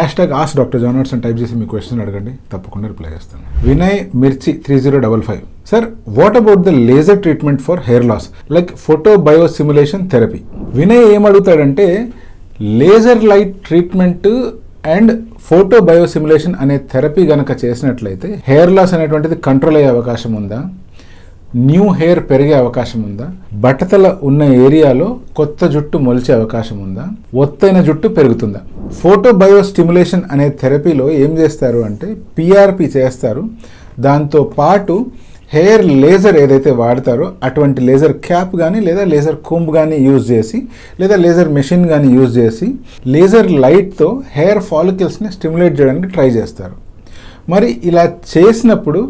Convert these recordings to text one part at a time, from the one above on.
#Ask Dr. John Watson type చేసి మీ question అడగండి, తప్పకుండా రిప్లై చేస్తాను. Vinay Mirchi 3055 sir, what about the laser treatment for hair loss like photo biostimulation therapy? Vinay ఏమడుగుతాడంటే laser light treatment and photo biostimulation అనే therapy గనక చేసినట్లయితే hair loss అనేటువంటిది control అయ్యే అవకాశం ఉందా, న్యూ హెయిర్ పెరిగే అవకాశం ఉందా, బట్టతల ఉన్న ఏరియాలో కొత్త జుట్టు మొలిచే అవకాశం ఉందా, ఒత్తైన జుట్టు పెరుగుతుందా? ఫోటో బయో స్టిమ్యులేషన్ అనే థెరపీలో ఏం చేస్తారు అంటే పిఆర్పి చేస్తారు, దాంతో పాటు హెయిర్ లేజర్ ఏదైతే వాడతారో అటువంటి లేజర్ క్యాప్ కానీ లేదా లేజర్ కోంబ్ కానీ యూజ్ చేసి లేదా లేజర్ మెషిన్ కానీ యూజ్ చేసి లేజర్ లైట్తో హెయిర్ ఫాలికల్స్ని స్టిమ్యులేట్ చేయడానికి ట్రై చేస్తారు. మరి ఇలా చేసినప్పుడు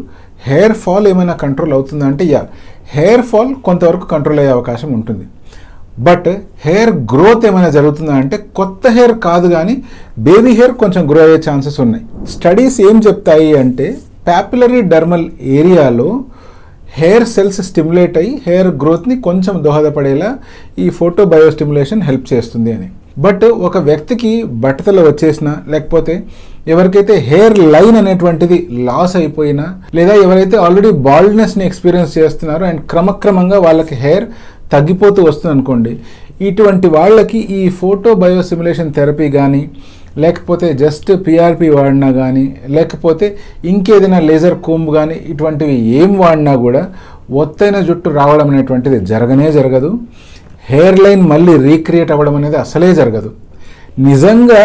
హెయిర్ ఫాల్ ఏమైనా కంట్రోల్ అవుతుందా అంటే హెయిర్ ఫాల్ కొంతవరకు కంట్రోల్ అయ్యే అవకాశం ఉంటుంది. బట్ హెయిర్ గ్రోత్ ఏమైనా జరుగుతుందా అంటే కొత్త హెయిర్ కాదు కానీ బేబీ హెయిర్ కొంచెం గ్రో అయ్యే ఛాన్సెస్ ఉన్నాయి. స్టడీస్ ఏం చెప్తాయి అంటే పాపులరీ డర్మల్ ఏరియాలో హెయిర్ సెల్స్ స్టిమ్యులేట్ అయ్యి హెయిర్ గ్రోత్ని కొంచెం దోహదపడేలా ఈ ఫోటో బయో స్టిమ్యులేషన్ హెల్ప్ చేస్తుంది అని. బట్ ఒక వ్యక్తికి బట్టతల వచ్చేసినా లేకపోతే ఎవరికైతే హెయిర్ లైన్ అనేటువంటిది లాస్ అయిపోయినా లేదా ఎవరైతే ఆల్రెడీ బాల్డ్నెస్ని ఎక్స్పీరియన్స్ చేస్తున్నారో అండ్ క్రమక్రమంగా వాళ్ళకి హెయిర్ తగ్గిపోతూ వస్తుంది అనుకోండి, ఇటువంటి వాళ్ళకి ఈ ఫోటో బయోసిమ్యులేషన్ థెరపీ కానీ లేకపోతే జస్ట్ పిఆర్పి వాడినా కానీ లేకపోతే ఇంకేదైనా లేజర్ కోంబ్ కానీ ఇటువంటివి ఏం వాడినా కూడా ఒత్తైన జుట్టు రావడం అనేటువంటిది జరగదు. హెయిర్ లైన్ మళ్ళీ రీక్రియేట్ అవ్వడం అనేది అసలే జరగదు. నిజంగా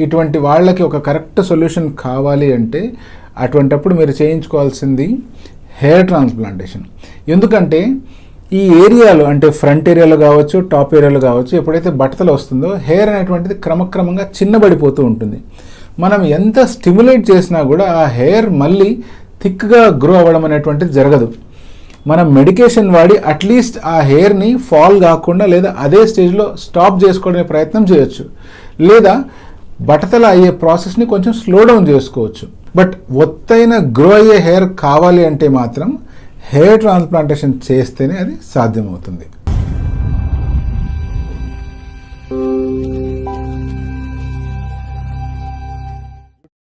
ఇటువంటి వాళ్ళకి ఒక కరెక్ట్ సొల్యూషన్ కావాలి అంటే అటువంటప్పుడు మీరు చేయించుకోవాల్సింది హెయిర్ ట్రాన్స్ప్లాంటేషన్. ఎందుకంటే ఈ ఏరియాలో అంటే ఫ్రంట్ ఏరియాలో కావచ్చు, టాప్ ఏరియాలో కావచ్చు, ఎప్పుడైతే బట్టతలు వస్తుందో హెయిర్ అనేటువంటిది క్రమక్రమంగా చిన్నబడిపోతూ ఉంటుంది. మనం ఎంత స్టిమ్యులేట్ చేసినా కూడా ఆ హెయిర్ మళ్ళీ థిక్గా గ్రో అవ్వడం అనేటువంటిది జరగదు. మనం మెడికేషన్ వాడి అట్లీస్ట్ ఆ హెయిర్ని ఫాల్ కాకుండా లేదా అదే స్టేజ్లో స్టాప్ చేసుకోవడానికి ప్రయత్నం చేయొచ్చు, లేదా బట్టతల అయ్యే ప్రాసెస్ని కొంచెం స్లో డౌన్ చేసుకోవచ్చు. బట్ ఒత్తైన గ్రో అయ్యే హెయిర్ కావాలి అంటే మాత్రం హెయిర్ ట్రాన్స్ప్లాంటేషన్ చేస్తేనే అది సాధ్యమవుతుంది.